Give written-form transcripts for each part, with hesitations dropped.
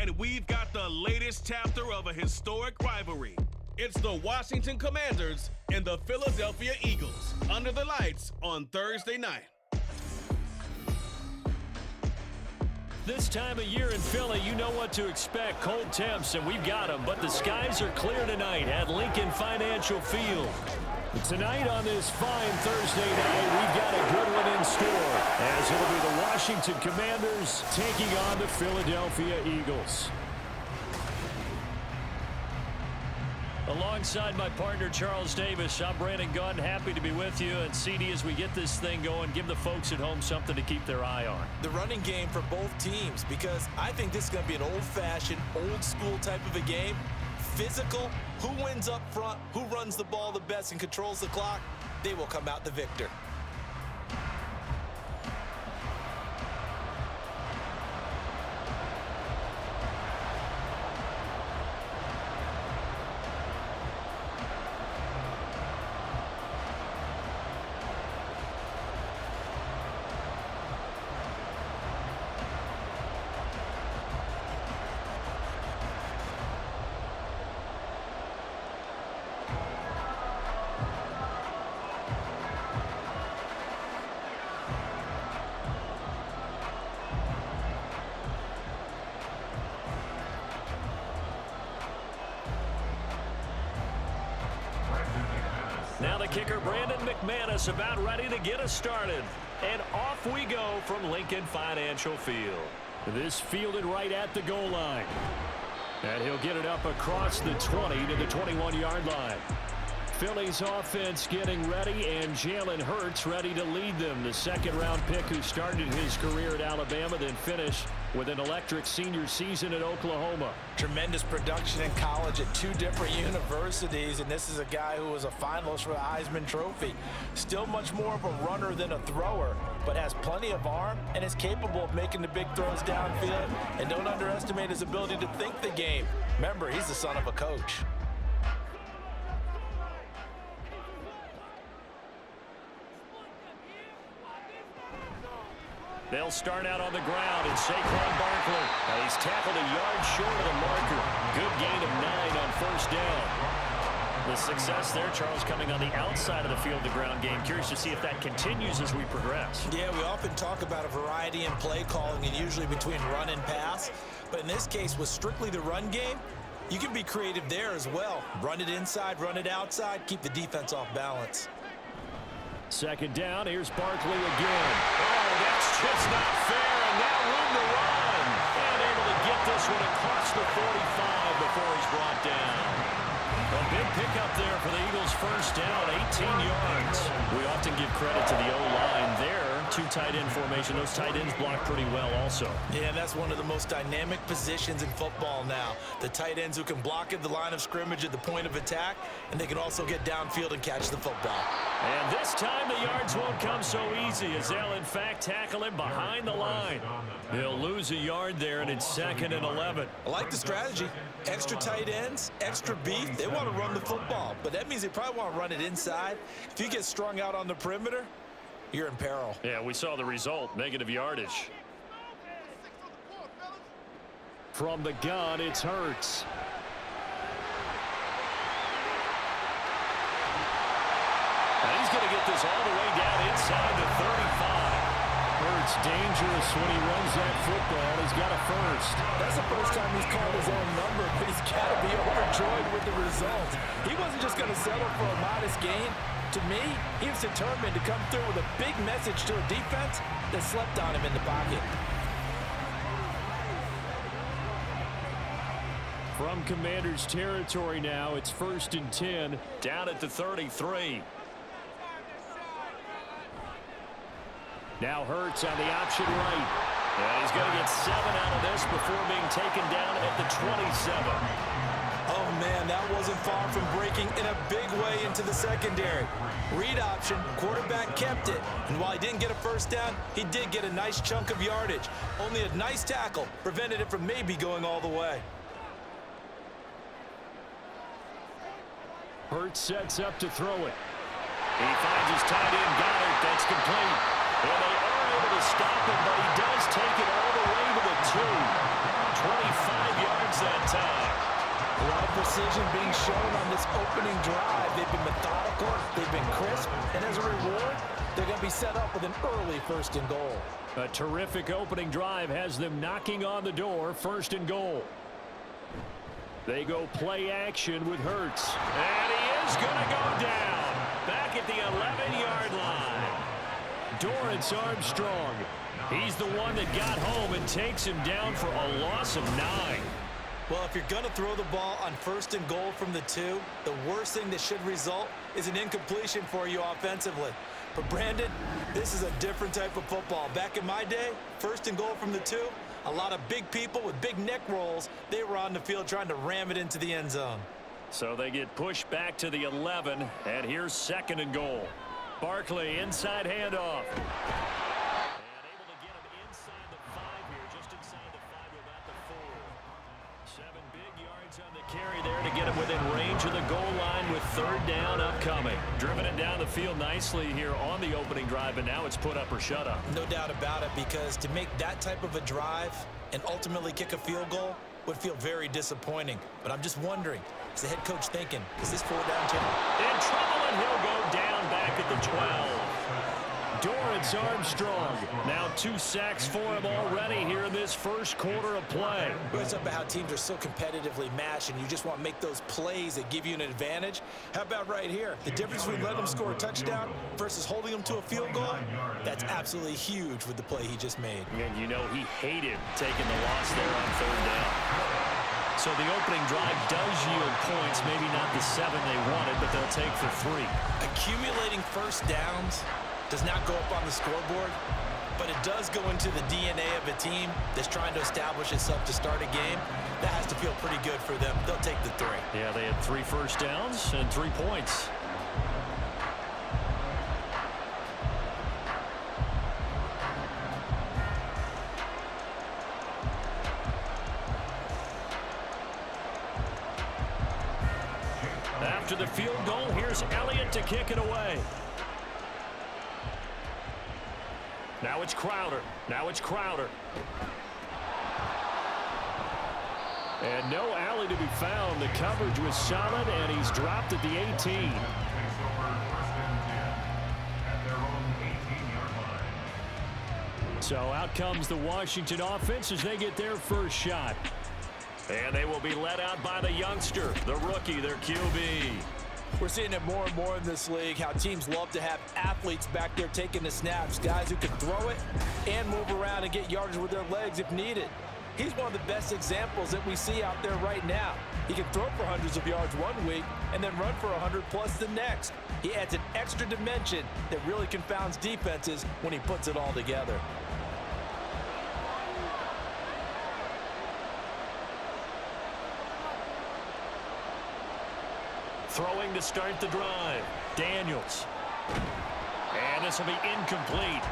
and we've got the latest chapter of a historic rivalry. It's the Washington Commanders and the Philadelphia Eagles under the lights on Thursday night. This time of year in Philly, you know what to expect. Cold temps, and we've got them. But the skies are clear tonight at Lincoln Financial Field. Tonight on this fine Thursday night, we've got a good one in store, as it'll be the Washington Commanders taking on the Philadelphia Eagles. Alongside my partner, Charles Davis, I'm Brandon Gunn. Happy to be with you. And CD, as we get this thing going, give the folks at home something to keep their eye on. The running game for both teams, because I think this is going to be an old-fashioned, old-school type of a game. Physical, who wins up front, who runs the ball the best and controls the clock, they will come out the victor. Now the kicker, Brandon McManus, about ready to get us started. And off we go from Lincoln Financial Field. This fielded right at the goal line. And he'll get it up across the 20 to the 21-yard line. Philly's offense getting ready, and Jalen Hurts ready to lead them. The second-round pick who started his career at Alabama, then finished with an electric senior season at Oklahoma. Tremendous production in college at two different universities, and this is a guy who was a finalist for the Heisman Trophy. Still much more of a runner than a thrower, but has plenty of arm and is capable of making the big throws downfield. And don't underestimate his ability to think the game. Remember, he's the son of a coach. They'll start out on the ground, and Saquon Barkley. And he's tackled a yard short of the marker. Good gain of 9 on first down. The success there, Charles, coming on the outside of the field, the ground game. Curious to see if that continues as we progress. Yeah, we often talk about a variety in play calling, and usually between run and pass. But in this case, with strictly the run game, you can be creative there as well. Run it inside, run it outside, keep the defense off balance. Second down, here's Barkley again. Oh, that's just not fair, and now room to run. And able to get this one across the 45 before he's brought down. A big pickup there for the Eagles' first down, 18 yards. We often give credit to the O-line there. Two tight end formation. Those tight ends block pretty well also. Yeah, that's one of the most dynamic positions in football now. The tight ends who can block at the line of scrimmage at the point of attack, and they can also get downfield and catch the football. And this time the yards won't come so easy, as they'll in fact tackle him behind the line. They'll lose a yard there, and it's 2nd and 11. I like the strategy. Extra tight ends, extra beef. They want to run the football, but that means they probably want to run it inside. If you get strung out on the perimeter, you're in peril. Yeah, we saw the result, negative yardage. From the gun, it's Hurts. And he's going to get this all the way down inside the 35. Hurts dangerous when he runs that football. He's got a first. That's the first time he's called his own number, but he's got to be overjoyed with the result. He wasn't just going to settle for a modest gain. To me, he was determined to come through with a big message to a defense that slept on him in the pocket. From Commanders territory now, it's 1st and 10, down at the 33. Now Hurts on the option right. And he's going to get 7 out of this before being taken down at the 27. Oh, man, that wasn't far from breaking in a big way into the secondary. Read option, quarterback kept it. And while he didn't get a first down, he did get a nice chunk of yardage. Only a nice tackle prevented it from maybe going all the way. Hurts sets up to throw it. He finds his tight end, got it. That's complete. And they are able to stop him, but he does take it all the way to the 2. 25 yards that time. A lot of precision being shown on this opening drive. They've been methodical, they've been crisp, and as a reward, they're going to be set up with an early 1st and goal. A terrific opening drive has them knocking on the door, 1st and goal. They go play action with Hurts. And he is going to go down. Back at the 11-yard line. Dorrance Armstrong. He's the one that got home and takes him down for a loss of 9. Well, if you're going to throw the ball on 1st and goal from the 2, the worst thing that should result is an incompletion for you offensively. But Brandon, this is a different type of football. Back in my day, 1st and goal from the 2, a lot of big people with big neck rolls, they were on the field trying to ram it into the end zone. So they get pushed back to the 11, and here's 2nd and goal. Barkley, inside handoff. And able to get him inside the 5 here, just inside the 5 to about the 4. 7 big yards on the carry there to get him within range of the goal line with 3rd down upcoming. Driven it down the field nicely here on the opening drive, and now it's put up or shut up. No doubt about it, because to make that type of a drive and ultimately kick a field goal would feel very disappointing. But I'm just wondering, is the head coach thinking, is this 4-down turn? In trouble, and he'll go down back at the 12. Dorrance Armstrong. Now 2 sacks for him already here in this 1st quarter of play. It's up about how teams are so competitively matched, and you just want to make those plays that give you an advantage. How about right here? The difference between letting them score a touchdown versus holding them to a field goal, that's absolutely huge with the play he just made. And you know he hated taking the loss there on 3rd down. So the opening drive does yield points, maybe not the 7 they wanted, but they'll take for 3. Accumulating 1st downs does not go up on the scoreboard, but it does go into the DNA of a team that's trying to establish itself to start a game. That has to feel pretty good for them. They'll take the 3. Yeah, they had 3 first downs and 3 points. After the field goal, here's Elliott to kick it away. Now it's Crowder. And no alley to be found. The coverage was solid, and he's dropped at the 18. So out comes the Washington offense as they get their first shot. And they will be led out by the youngster, the rookie, their QB. We're seeing it more and more in this league, how teams love to have athletes back there taking the snaps, guys who can throw it and move around and get yardage with their legs if needed. He's one of the best examples that we see out there right now. He can throw for hundreds of yards one week and then run for 100+ the next. He adds an extra dimension that really confounds defenses when he puts it all together. Throwing to start the drive. Daniels. And this will be incomplete.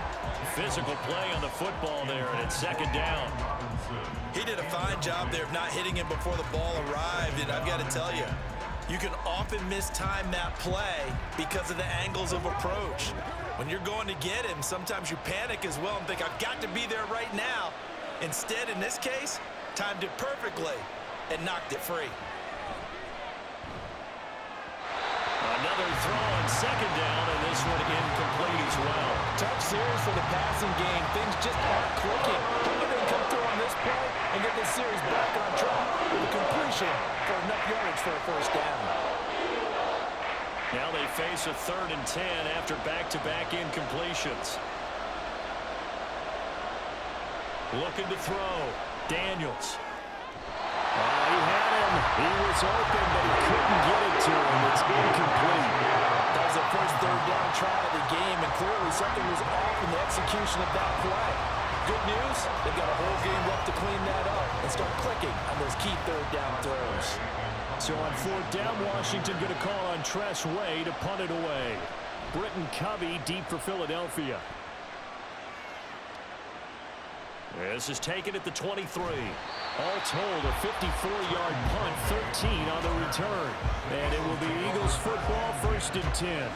Physical play on the football there, and it's 2nd down. He did a fine job there of not hitting him before the ball arrived, and I've got to tell you, you can often mistime that play because of the angles of approach. When you're going to get him, sometimes you panic as well and think, I've got to be there right now. Instead, in this case, timed it perfectly and knocked it free. Another throw on 2nd down, and this one incomplete as well. Tough series for the passing game. Things just aren't clicking. Hopefully they can come through on this play and get this series back on track with a completion for enough yardage for a 1st down. Now they face a 3rd and 10 after back-to-back incompletions. Looking to throw. Daniels. He had him. He was open, but he couldn't get it to him. It's incomplete. That was the first 3rd down try of the game, and clearly something was off in the execution of that play. Good news, they've got a whole game left to clean that up and start clicking on those key 3rd down throws. So on 4th down, Washington going to call on Tress Way to punt it away. Britton Covey deep for Philadelphia. This is taken at the 23. All told, a 54-yard punt, 13 on the return. And it will be Eagles football, 1st and 10.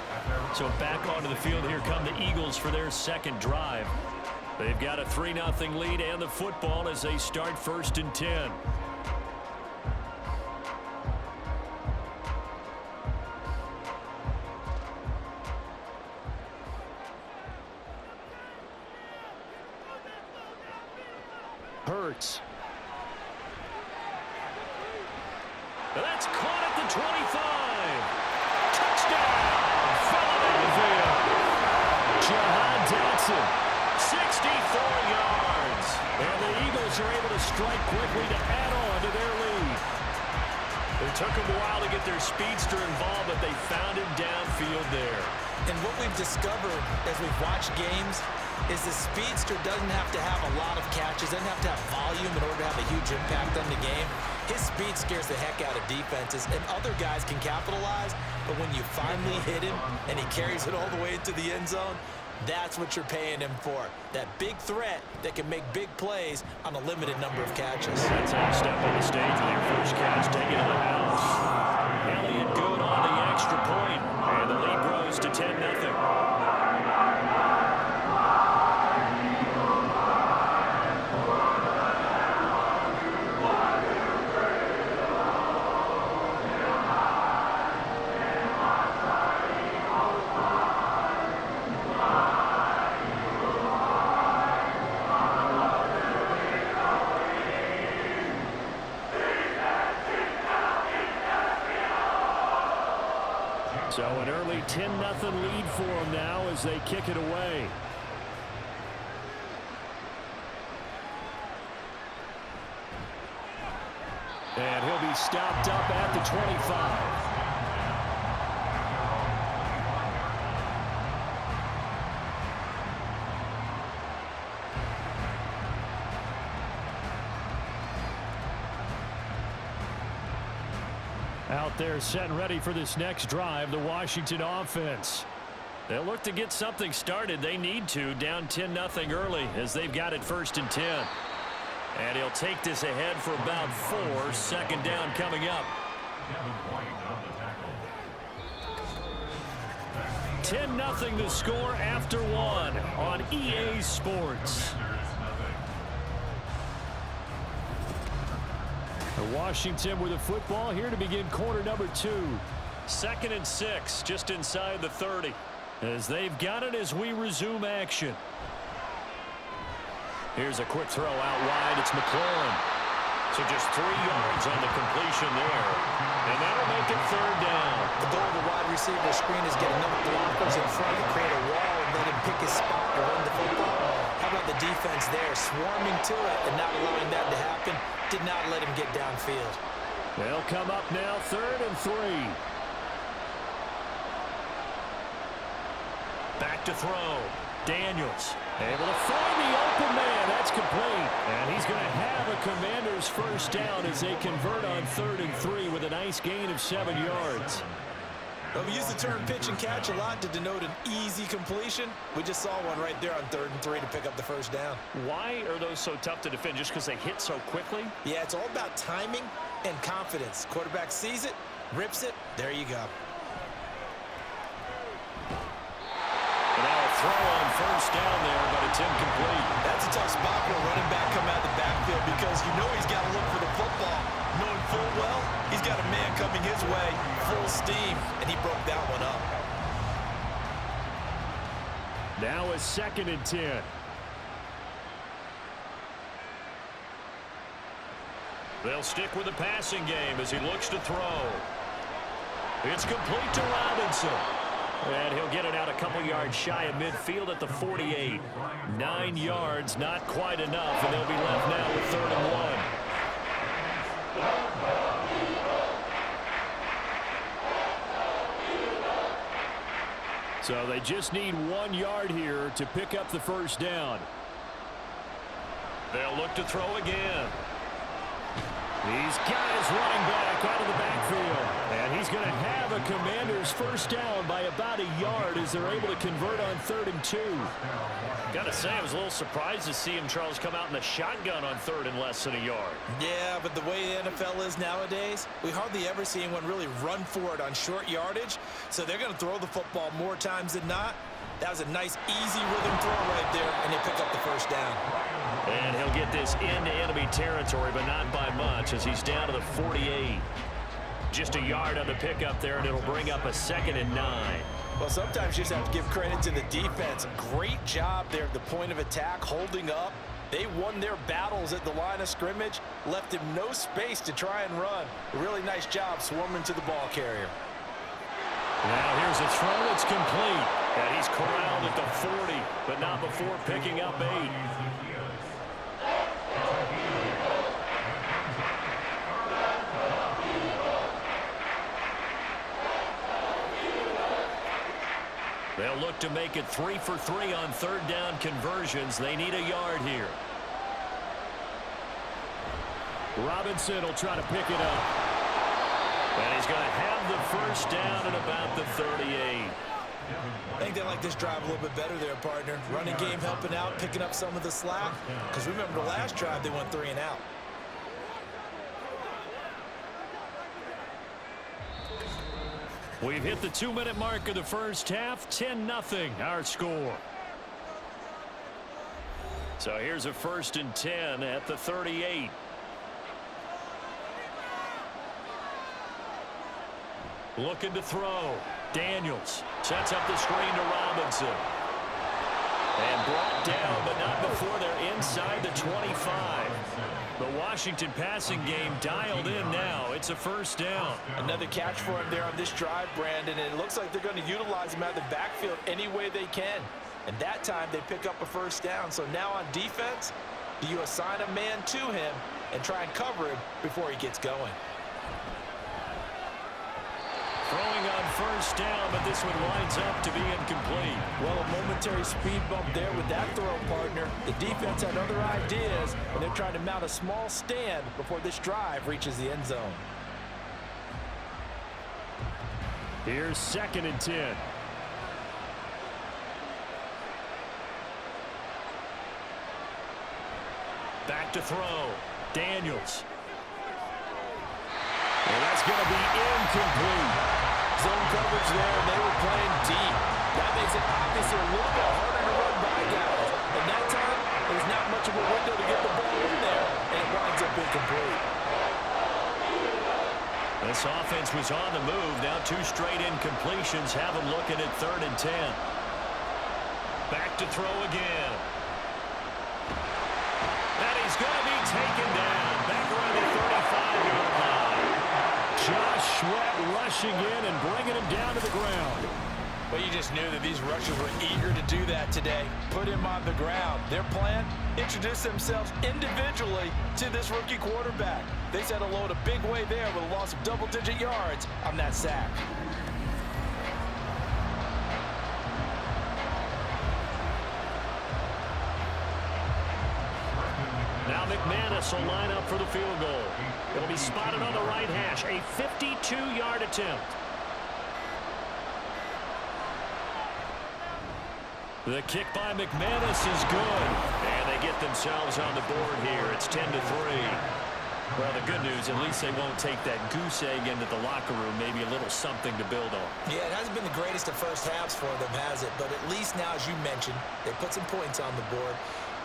So back onto the field, here come the Eagles for their 2nd drive. They've got a 3-0 lead and the football as they start 1st and 10. Hurts. That's caught at the 25. Touchdown, Philadelphia. Jahan Dotson, 64 yards. And the Eagles are able to strike quickly to add on to their lead. It took them a while to get their speedster involved, but they found him downfield there. And what we've discovered as we've watched games is the speedster doesn't have to have a lot of catches, doesn't have to have volume in order to have a huge impact on the game. His speed scares the heck out of defenses, and other guys can capitalize, but when you finally hit him and he carries it all the way into the end zone, that's what you're paying him for. That big threat that can make big plays on a limited number of catches. That's how you step on the stage with your first catch, take it to the house. Elliott good on the extra point, and the lead grows to 10-0. So an early 10-0 lead for them now as they kick it away. And he'll be stopped up at the 25. Out there set and ready for this next drive, the Washington offense. They'll look to get something started. They need to, down 10-0 early as they've got it 1st and 10. And he'll take this ahead for about 4. 2nd down coming up. 10-0 the score after 1 on EA Sports. Washington with the football here to begin quarter number 2. 2nd and 6, just inside the 30. As they've got it as we resume action. Here's a quick throw out wide. It's McLaurin. So just 3 yards on the completion there. And that'll make it 3rd down. The goal of the wide receiver screen is get enough blockers in front to create a wall and let him pick his spot to run the football. How about the defense there, swarming to it and not allowing that to happen? Did not let him get downfield. They'll come up now 3rd and 3. Back to throw. Daniels able to find the open man. That's complete. And he's going to have a Commanders 1st down as they convert on 3rd and 3 with a nice gain of 7 yards. Well, we use the term pitch and catch a lot to denote an easy completion. We just saw one right there on 3rd and 3 to pick up the 1st down. Why are those so tough to defend? Just because they hit so quickly? Yeah, it's all about timing and confidence. Quarterback sees it, rips it, there you go. Now a throw on 1st down there, but it's incomplete. That's a tough spot for a running back coming out of the backfield because you know he's got to look for the football. Knowing full well, he's got a man coming his way, full steam, and he broke that one up. Now a 2nd and 10. They'll stick with the passing game as he looks to throw. It's complete to Robinson. And he'll get it out a couple yards shy of midfield at the 48. 9 yards, not quite enough, and they'll be left now with 3rd and 1. So they just need 1 yard here to pick up the 1st down. They'll look to throw again. He's got his running back out of the backfield. And he's going to have a Commanders 1st down by about a yard as they're able to convert on 3rd and 2. Got to say, I was a little surprised to see him, Charles, come out in the shotgun on 3rd and less than a yard. Yeah, but the way the NFL is nowadays, we hardly ever see anyone really run for it on short yardage. So they're going to throw the football more times than not. That was a nice, easy rhythm throw right there, and they pick up the first down. And he'll get this into enemy territory, but not by much, as he's down to the 48. Just a yard on the pickup there, and it'll bring up a 2nd and 9. Well, sometimes you just have to give credit to the defense. Great job there at the point of attack, holding up. They won their battles at the line of scrimmage, left him no space to try and run. A really nice job swarming to the ball carrier. Now here's a throw that's complete. And he's corralled at the 40, but not before picking up 8. They'll look to make it 3 for 3 on 3rd down conversions. They need a yard here. Robinson will try to pick it up. And he's going to have the first down at about the 38. I think they like this drive a little bit better there, partner. Running game helping out, picking up some of the slack. Because remember the last drive, they went 3 and out. We've hit the 2-minute mark of the first half. 10-0 our score. So here's a 1st and 10 at the 38. Looking to throw. Daniels sets up the screen to Robinson. And brought down, but not before they're inside the 25. The Washington passing game dialed in now. It's a first down. Another catch for him there on this drive, Brandon, and it looks like they're going to utilize him out of the backfield any way they can. And that time they pick up a first down. So now on defense, do you assign a man to him and try and cover him before he gets going? Throwing on first down, but this one winds up to be incomplete. Well, a momentary speed bump there with that throw, partner. The defense had other ideas, and they're trying to mount a small stand before this drive reaches the end zone. Here's 2nd and 10. Back to throw. Daniels. And that's going to be incomplete. Zone coverage there, and they were playing deep. That makes it obviously a little bit harder to run by guys. And that time, there's not much of a window to get the ball in there, and it winds up incomplete. This offense was on the move. Now 2 straight incompletions have them looking at 3rd and 10. Back to throw again. And he's going to be taken down. Back around the 35-yard line. Josh Sweat rushing in and bringing him down to the ground. Well, you just knew that these rushers were eager to do that today. Put him on the ground. Their plan, introduce themselves individually to this rookie quarterback. They set a load a big way there with a loss of double-digit yards on that sack. Now McManus will line up for the field goal. It'll be spotted on the right hash. A 52-yard attempt. The kick by McManus is good. And they get themselves on the board here. It's 10-3. Well, the good news, at least they won't take that goose egg into the locker room. Maybe a little something to build on. Yeah, it hasn't been the greatest of first halves for them, has it? But at least now, as you mentioned, they put some points on the board.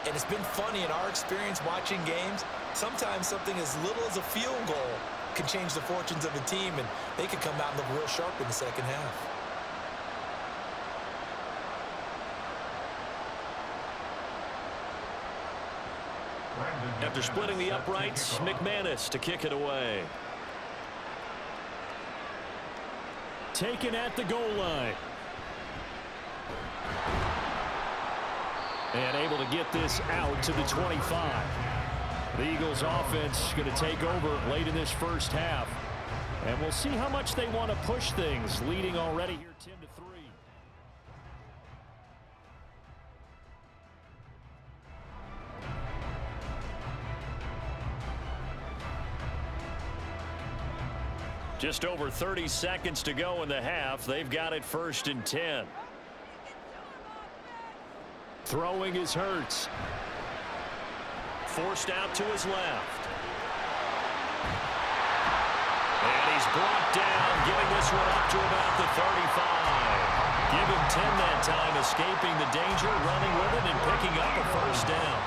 And it's been funny in our experience watching games. Sometimes something as little as a field goal can change the fortunes of a team, and they could come out and look real sharp in the second half. After splitting the uprights, McManus to kick it away. Taken at the goal line. And able to get this out to the 25. The Eagles offense going to take over late in this first half. And we'll see how much they want to push things, leading already here 10-3. Just over 30 seconds to go in the half. They've got it 1st and 10. Throwing is Hurts. Forced out to his left. And he's brought down, getting this one up to about the 35. Give him 10 that time, escaping the danger, running with it, and picking up a first down.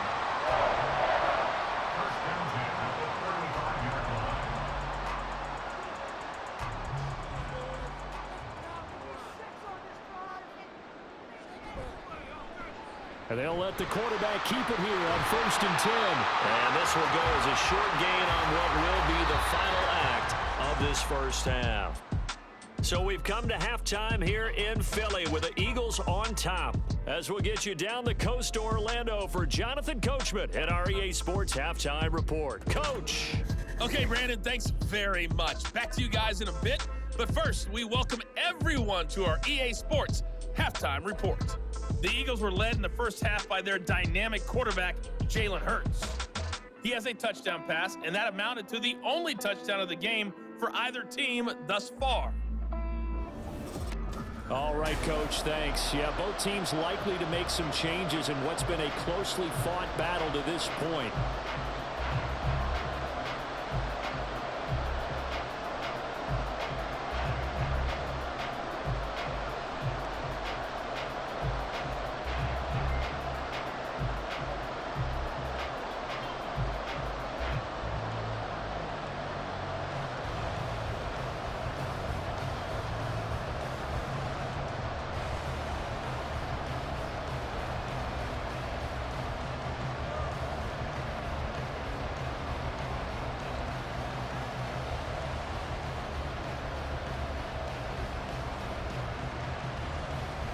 And they'll let the quarterback keep it here on 1st and 10. And this will go as a short gain on what will be the final act of this first half. So we've come to halftime here in Philly with the Eagles on top. As we'll get you down the coast to Orlando for Jonathan Coachman at our EA Sports Halftime Report. Coach. Okay, Brandon, thanks very much. Back to you guys in a bit. But first, we welcome everyone to our EA Sports Halftime Report. The Eagles were led in the first half by their dynamic quarterback, Jalen Hurts. He has a touchdown pass, and that amounted to the only touchdown of the game for either team thus far. All right, Coach, thanks. Yeah, both teams likely to make some changes in what's been a closely fought battle to this point.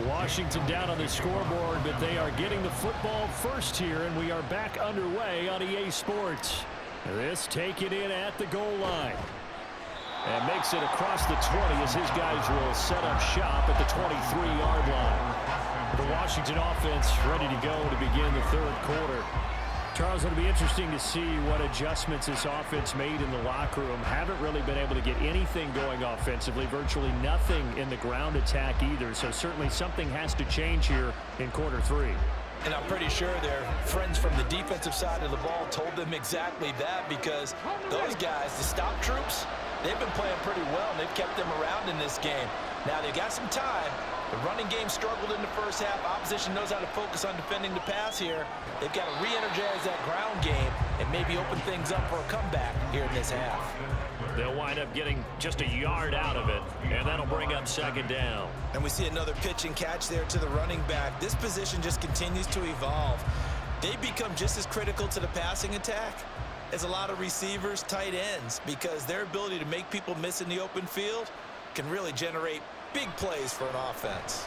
Washington down on the scoreboard, but they are getting the football first here, and we are back underway on EA Sports. This taken in at the goal line. And makes it across the 20 as his guys will set up shop at the 23-yard line. The Washington offense ready to go to begin the third quarter. Charles, it'll be interesting to see what adjustments this offense made in the locker room. Haven't really been able to get anything going offensively, virtually nothing in the ground attack either. So certainly something has to change here in quarter three. And I'm pretty sure their friends from the defensive side of the ball told them exactly that, because those guys, the stop troops, they've been playing pretty well, and they've kept them around in this game. Now, they got some time. The running game struggled in the first half. Opposition knows how to focus on defending the pass here. They've got to re-energize that ground game and maybe open things up for a comeback here in this half. They'll wind up getting just a yard out of it, and that'll bring up second down. And we see another pitch and catch there to the running back. This position just continues to evolve. They become just as critical to the passing attack as a lot of receivers, tight ends, because their ability to make people miss in the open field can really generate big plays for an offense.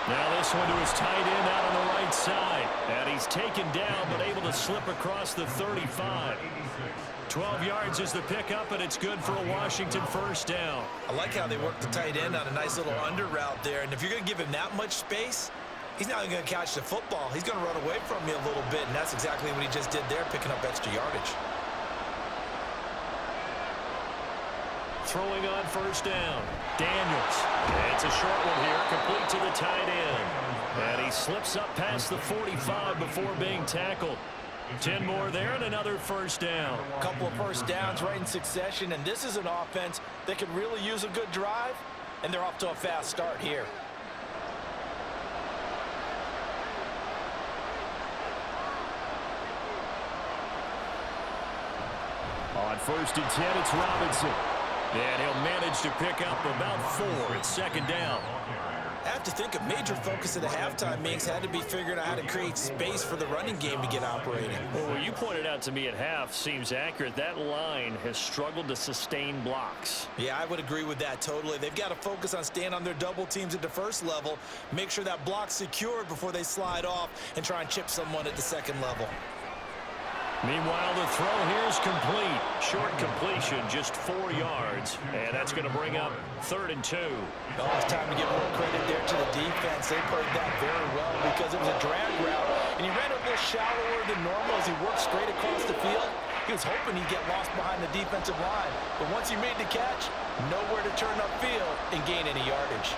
Now this one to his tight end out on the right side. And he's taken down, but able to slip across the 35. 12 yards is the pickup, and it's good for a Washington first down. I like how they work the tight end on a nice little under route there. And if you're going to give him that much space, he's not going to catch the football. He's going to run away from you a little bit, and that's exactly what he just did there, picking up extra yardage. Throwing on first down. Daniels. It's a short one here, complete to the tight end. And he slips up past the 45 before being tackled. 10 more there and another first down. A couple of first downs right in succession, and this is an offense that could really use a good drive, and they're off to a fast start here. On 1st and 10, it's Robinson. And he'll manage to pick up about 4. It's second down. I have to think a major focus of the halftime meetings had to be figuring out how to create space for the running game to get operating. Well, what you pointed out to me at half seems accurate. That line has struggled to sustain blocks. Yeah, I would agree with that totally. They've got to focus on staying on their double teams at the first level, make sure that block's secured before they slide off and try and chip someone at the second level. Meanwhile, the throw here is complete. Short completion, just 4 yards. And that's going to bring up 3rd and 2. Oh, it's time to give more credit there to the defense. They played that very well because it was a drag route, and he ran a little shallower than normal as he worked straight across the field. He was hoping he'd get lost behind the defensive line. But once he made the catch, nowhere to turn upfield and gain any yardage.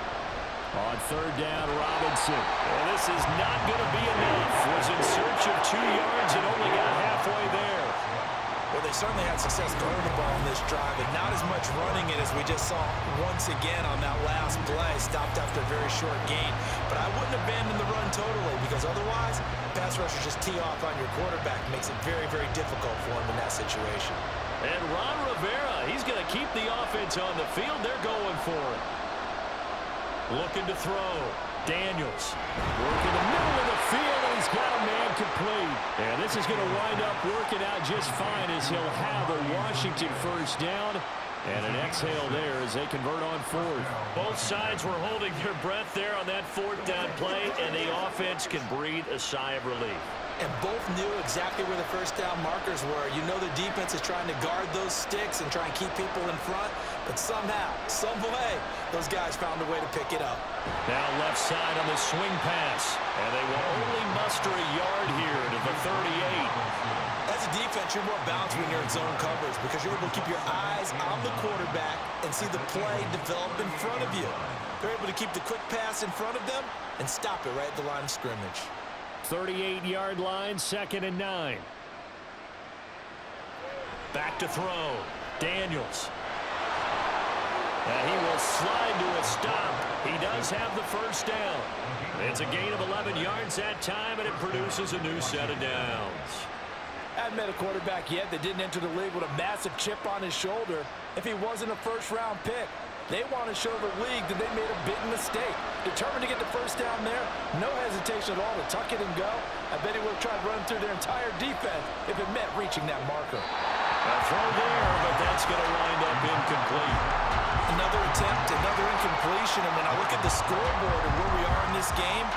On 3rd down, Robinson. And this is not going to be enough. Was in search of 2 yards and only got halfway there. Well, they certainly had success throwing the ball on this drive, and not as much running it as we just saw once again on that last play. Stopped after a very short gain. But I wouldn't abandon the run totally, because otherwise, pass rushers just tee off on your quarterback. Makes it very, very difficult for him in that situation. And Ron Rivera, he's going to keep the offense on the field. They're going for it. Looking to throw. Daniels working the middle of the field, and he's got a man complete. And this is going to wind up working out just fine as he'll have a Washington first down. And an exhale there as they convert on fourth. Both sides were holding their breath there on that fourth down play, and the offense can breathe a sigh of relief. And both knew exactly where the first down markers were. You know the defense is trying to guard those sticks and try and keep people in front, but somehow, some way, those guys found a way to pick it up. Now left side on the swing pass, and they will only muster a yard here to the 38. As a defense, you're more balanced when you're in zone coverage because you're able to keep your eyes on the quarterback and see the play develop in front of you. They're able to keep the quick pass in front of them and stop it right at the line of scrimmage. 38-yard line, 2nd and 9. Back to throw. Daniels. And he will slide to a stop. He does have the first down. It's a gain of 11 yards that time, and it produces a new set of downs. I haven't met a quarterback yet that didn't enter the league with a massive chip on his shoulder if he wasn't a first-round pick. They want to show the league that they made a big mistake. Determined to get the first down there, no hesitation at all to tuck it and go. I bet he would have tried running through their entire defense if it meant reaching that marker. A throw there, but that's going to wind up incomplete. Another attempt, another incompletion, and when I look at the scoreboard and where we are in this game,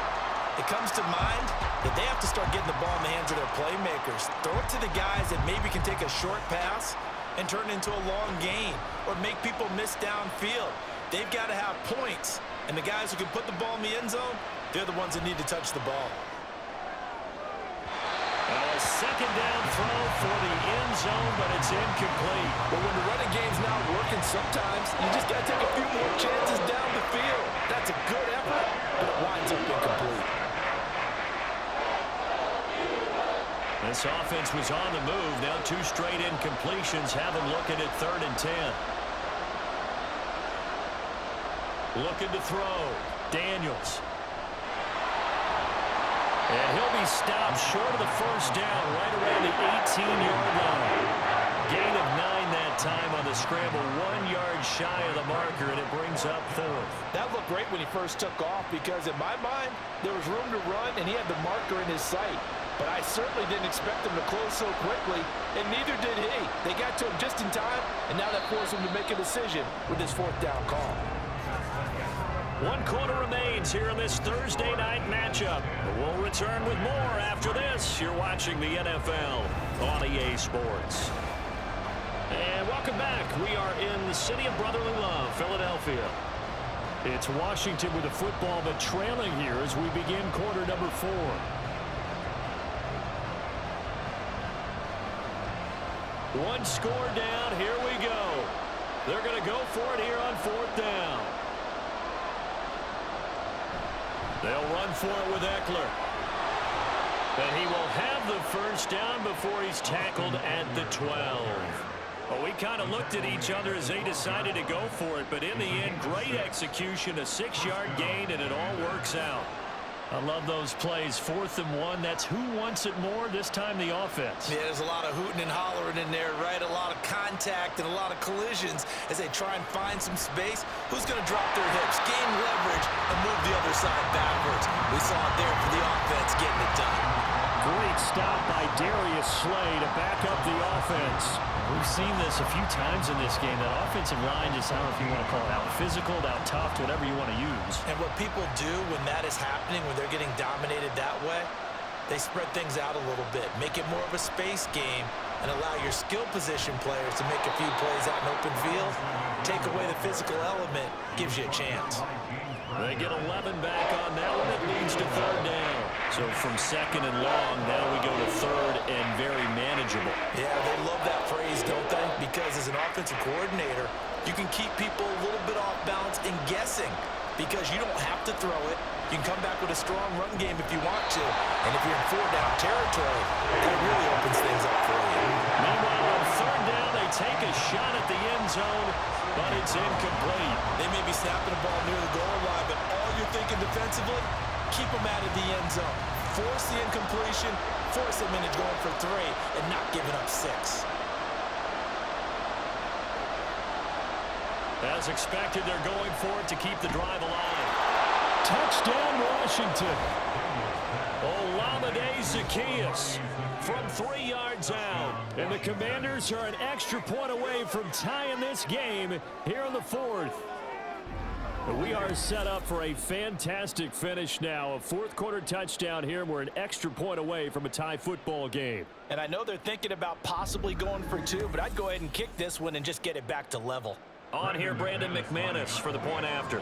it comes to mind that they have to start getting the ball in the hands of their playmakers. Throw it to the guys that maybe can take a short pass and turn it into a long gain or make people miss downfield. They've got to have points, and the guys who can put the ball in the end zone, they're the ones that need to touch the ball. A second down throw for the end zone, but it's incomplete. Well, when the running game's not working, sometimes you just got to take a few more chances down the field. That's a good effort, but it winds up incomplete. This offense was on the move. Now 2 straight incompletions have them looking at 3rd and 10. Looking to throw. Daniels. And he'll be stopped short of the first down right around the 18-yard line. Gain of 9 that time on the scramble, 1 yard shy of the marker, and it brings up 4th. That looked great when he first took off because in my mind, there was room to run and he had the marker in his sight. But I certainly didn't expect him to close so quickly, and neither did he. They got to him just in time, and now that forced him to make a decision with his 4th down call. 1 quarter remains here in this Thursday night matchup. We'll return with more after this. You're watching the NFL on EA Sports. And welcome back. We are in the city of brotherly love, Philadelphia. It's Washington with the football, but trailing here as we begin quarter number 4. One score down. Here we go. They're going to go for it here on 4th down. They'll run for it with Eckler. And he will have the first down before he's tackled at the 12. Well, we kind of looked at each other as they decided to go for it, but in the end, great execution, a 6-yard gain, and it all works out. I love those plays. 4th and 1. That's who wants it more, this time the offense. Yeah, there's a lot of hooting and hollering in there, right? A lot of contact and a lot of collisions as they try and find some space. Who's going to drop their hips, gain leverage, and move the other side backwards? We saw it there for the offense getting it done. Great stop by Darius Slay to back up the offense. We've seen this a few times in this game. That offensive line, just I don't know if you want to call it out physical, out tough, whatever you want to use. And what people do when that is happening, when they're getting dominated that way, they spread things out a little bit, make it more of a space game, and allow your skill position players to make a few plays out in open field. Take away the physical element, gives you a chance. They get 11 back on that one. It leads to 3rd down. So from 2nd and long, now we go to 3rd and very manageable. Yeah, they love that phrase, don't they? Because as an offensive coordinator, you can keep people a little bit off balance and guessing. because you don't have to throw it. You can come back with a strong run game if you want to. And if you're in 4-down territory, that really opens things up for you. Meanwhile, on 3rd down, they take a shot at the end zone, but it's incomplete. They may be snapping the ball near the goal line, but all you're thinking defensively, keep them out of the end zone. Force the incompletion, force them into going for 3, and not giving up 6. As expected, they're going for it to keep the drive alive. Touchdown, Washington. Olamide Zaccheaus from 3 yards out. And the Commanders are an extra point away from tying this game here in the 4th. We are set up for a fantastic finish now. A 4th quarter touchdown here. We're an extra point away from a tie football game. And I know they're thinking about possibly going for 2, but I'd go ahead and kick this one and just get it back to level. On here, Brandon McManus for the point after.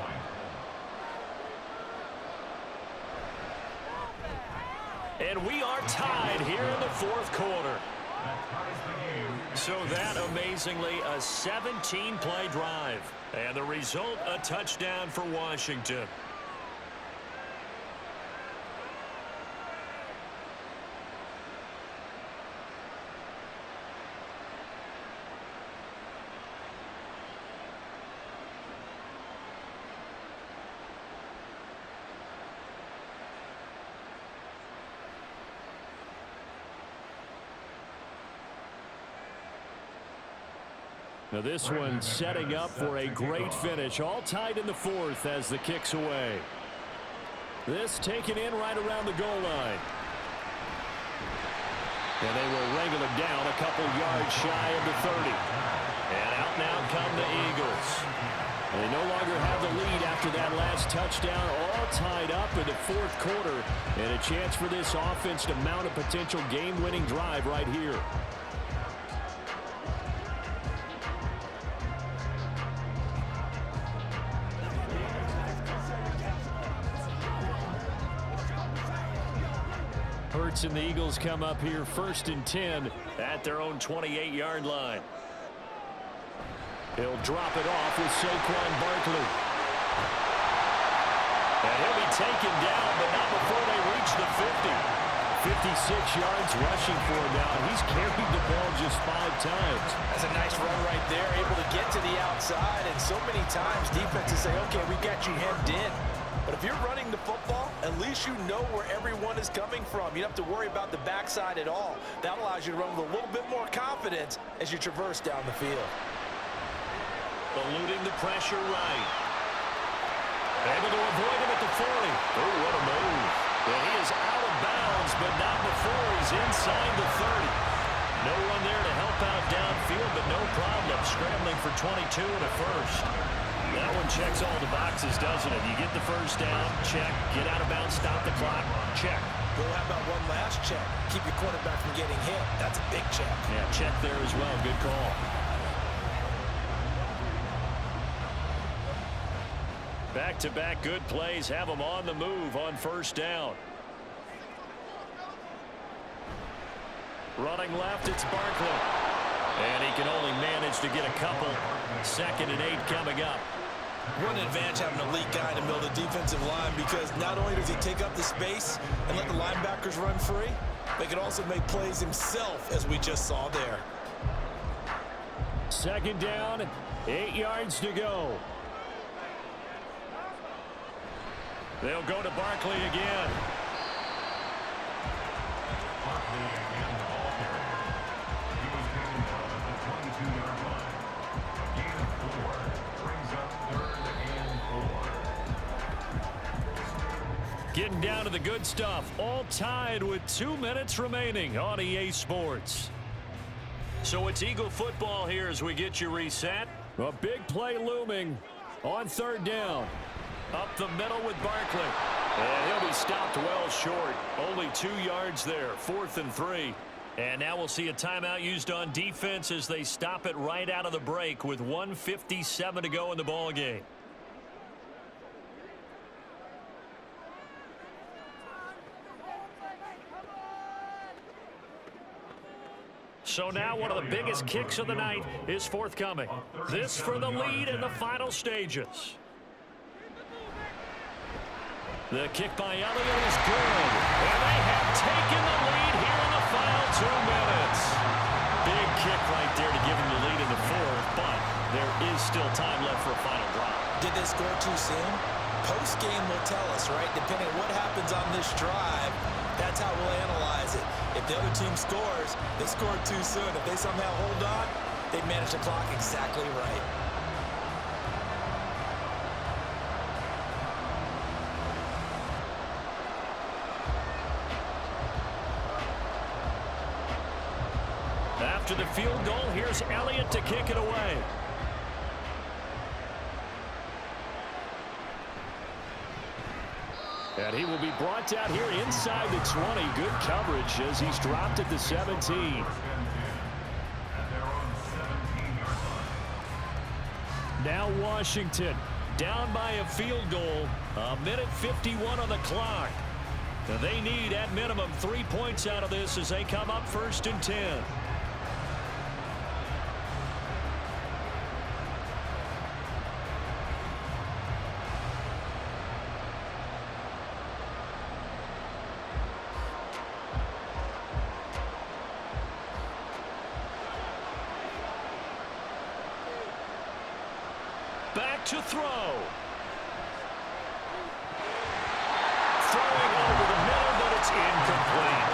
And we are tied here in the 4th quarter. So that, amazingly, a 17-play drive. And the result, a touchdown for Washington. Now this one setting up for a great finish. All tied in the 4th as the kick's away. This taken in right around the goal line. And they will wrangle it down a couple yards shy of the 30. And out now come the Eagles. And they no longer have the lead after that last touchdown. All tied up in the 4th quarter. And a chance for this offense to mount a potential game-winning drive right here. Hurts and the Eagles come up here 1st and 10 at their own 28-yard line. He'll drop it off with Saquon Barkley. And he'll be taken down, but not before they reach the 50. 56 yards rushing for him now. He's carried the ball just 5 times. That's a nice run right there, able to get to the outside. And so many times defenses say, okay, we got you hemmed in. But if you're running the football, at least you know where everyone is coming from. You don't have to worry about the backside at all. That allows you to run with a little bit more confidence as you traverse down the field. Eluding the pressure right. Able to avoid him at the 40. Oh, what a move. Well, he is out of bounds, but not before he's inside the 30. No one there to help out downfield, but no problem. Scrambling for 22 and a first. That one checks all the boxes, doesn't it? You get the first down, check. Get out of bounds, stop the clock, check. Well, how about one last check? Keep your quarterback from getting hit. That's a big check. Yeah, check there as well. Good call. Back-to-back good plays have them on the move on 1st down. Running left, it's Barkley. And he can only manage to get a couple. 2nd and 8 coming up. What an advantage having an elite guy in the middle of the defensive line, because not only does he take up the space and let the linebackers run free, but he can also make plays himself, as we just saw there. 2nd down, 8 yards to go. They'll go to Barkley again. Getting down to the good stuff. All tied with 2 minutes remaining on EA Sports. So it's Eagle football here as we get you reset. A big play looming on 3rd down. Up the middle with Barkley. And he'll be stopped well short. Only 2 yards there. 4th and 3. And now we'll see a timeout used on defense as they stop it right out of the break with 1:57 to go in the ball game. So now one of the biggest kicks of the night is forthcoming. This for the lead in the final stages. The kick by Elliott is good. And they have taken the lead here in the final 2 minutes. Big kick right there to give them the lead in the fourth, but there is still time left for a final drop. Did they score too soon? Post-game will tell us, right? Depending on what happens on this drive, that's how we'll analyze it. If the other team scores, they scored too soon. If they somehow hold on, they manage the clock exactly right. After the field goal, here's Elliott to kick it away. And he will be brought down here inside the 20. Good coverage as he's dropped at the 17. Now Washington down by a field goal. 1:51 on the clock. They need at minimum 3 points out of this as they come up 1st and 10. Back to throw. Throwing over the middle, but it's incomplete.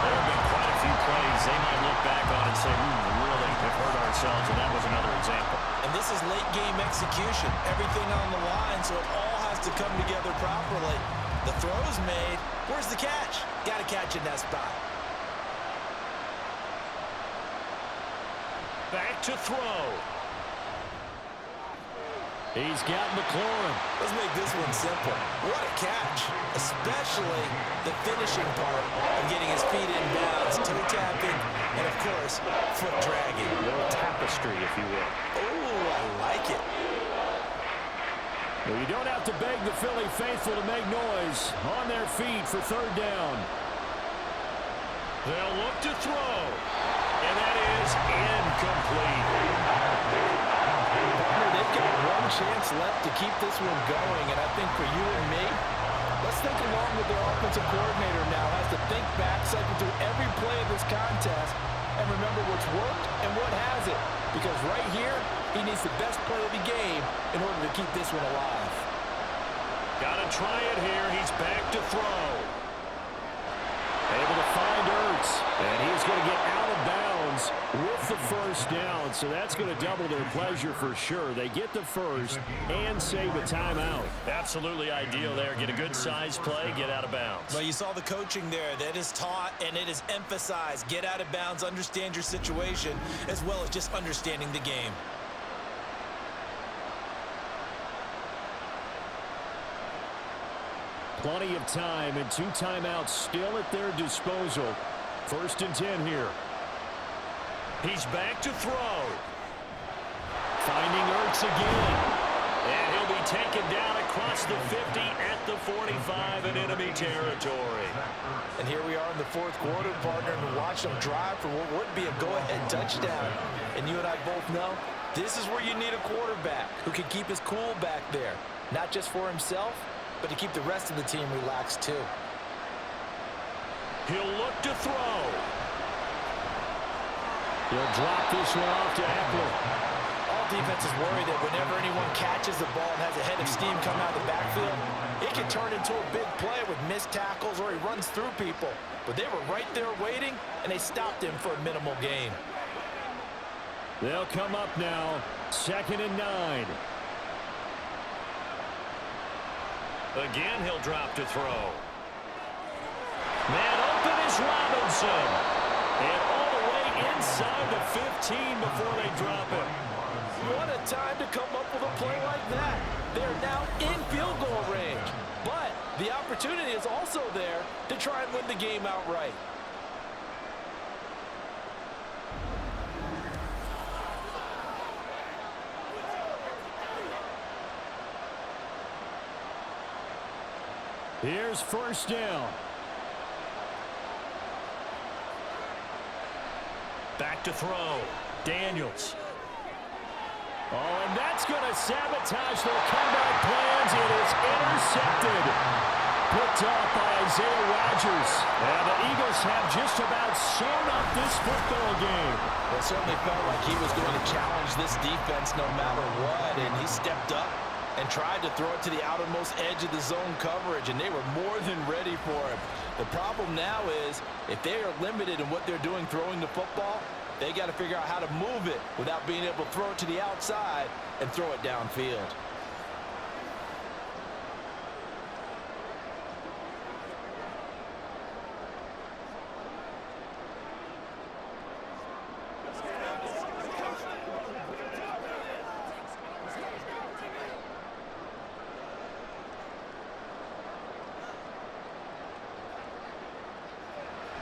There have been quite a few plays they might look back on and say, really have hurt ourselves, and that was another example. And this is late-game execution. Everything on the line, so it all has to come together properly. The throw's made. Where's the catch? Got to catch in that spot. Back to throw. He's got McLaurin. Let's make this one simple. What a catch, especially the finishing part of getting his feet in bounds, toe tapping, and of course, foot dragging. A little tapestry, if you will. Oh, I like it. Well, you don't have to beg the Philly faithful to make noise. On their feet for 3rd down. They'll look to throw. And that is incomplete. They've got one chance left to keep this one going, and I think for you and me, let's think along with their offensive coordinator now, has to think back, cycle through every play of this contest, and remember what's worked and what hasn't. Because right here, he needs the best play of the game in order to keep this one alive. Got to try it here. He's back to throw. Able to find Ertz, and he's going to get out of bounds with the 1st down, so that's going to double their pleasure for sure. They get the first and save a timeout. Absolutely ideal there. Get a good size play, get out of bounds. Well, you saw the coaching there. That is taught and it is emphasized. Get out of bounds, understand your situation, as well as just understanding the game. Plenty of time and 2 timeouts still at their disposal. 1st and 10 here. He's back to throw. Finding Ertz again. And he'll be taken down across the 50 at the 45 in enemy territory. And here we are in the 4th quarter, partner, and watch them drive for what would be a go-ahead touchdown. And you and I both know this is where you need a quarterback who can keep his cool back there. Not just for himself, but to keep the rest of the team relaxed too. He'll look to throw. He'll drop this one off to Eckler. All defenses worry that whenever anyone catches the ball and has a head of steam come out of the backfield, it can turn into a big play with missed tackles or he runs through people. But they were right there waiting, and they stopped him for a minimal gain. They'll come up now, 2nd and 9. Again, he'll drop to throw. Man open is Robinson. And all the way inside the 15 before they drop it. What a time to come up with a play like that. They're now in field goal range. But the opportunity is also there to try and win the game outright. Here's 1st down. Back to throw. Daniels. Oh, and that's going to sabotage their comeback plans. It is intercepted. picked off by Isaiah Rodgers. And the Eagles have just about sewn up this football game. It certainly felt like he was going to challenge this defense no matter what, and he stepped up and tried to throw it to the outermost edge of the zone coverage, and they were more than ready for him. The problem now is, if they are limited in what they're doing throwing the football, they got to figure out how to move it without being able to throw it to the outside and throw it downfield.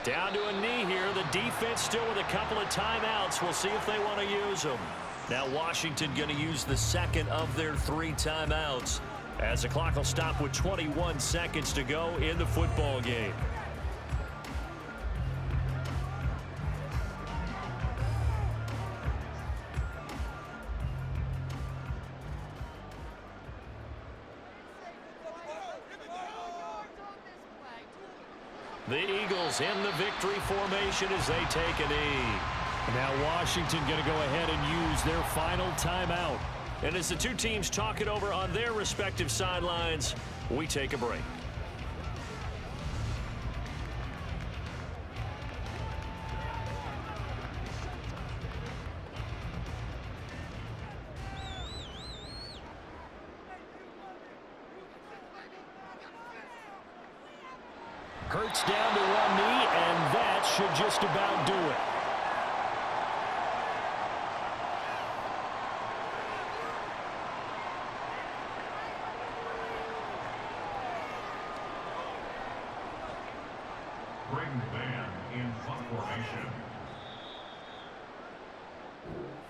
Down to a knee here. The defense still with a couple of timeouts. We'll see if they want to use them. Now Washington going to use the second of their 3 timeouts, as the clock will stop with 21 seconds to go in the football game. The Eagles in the victory formation as they take a knee. Now Washington going to go ahead and use their final timeout. And as the two teams talk it over on their respective sidelines, we take a break. Hurts down to one knee, and that should just about do it. Bring the band in front formation.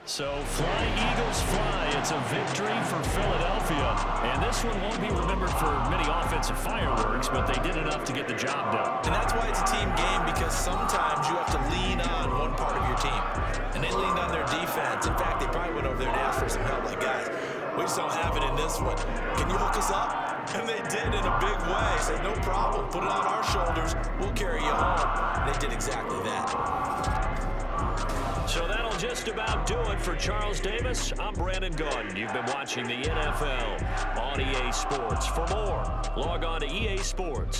So fly, Eagles, fly. It's a victory for Philadelphia. And this one won't be remembered for many offensive fireworks, but they did enough to get the job done. And that's why it's a team game, because sometimes you have to lean on one part of your team. And they leaned on their defense. In fact, they probably went over there and asked for some help. Like, guys, we just don't have it in this one. Can you hook us up? And they did in a big way. Said, no problem. Put it on our shoulders. We'll carry you home. And they did exactly that. So that'll just about do it for Charles Davis. I'm Brandon Gaudin. You've been watching the NFL on EA Sports. For more, log on to EA Sports.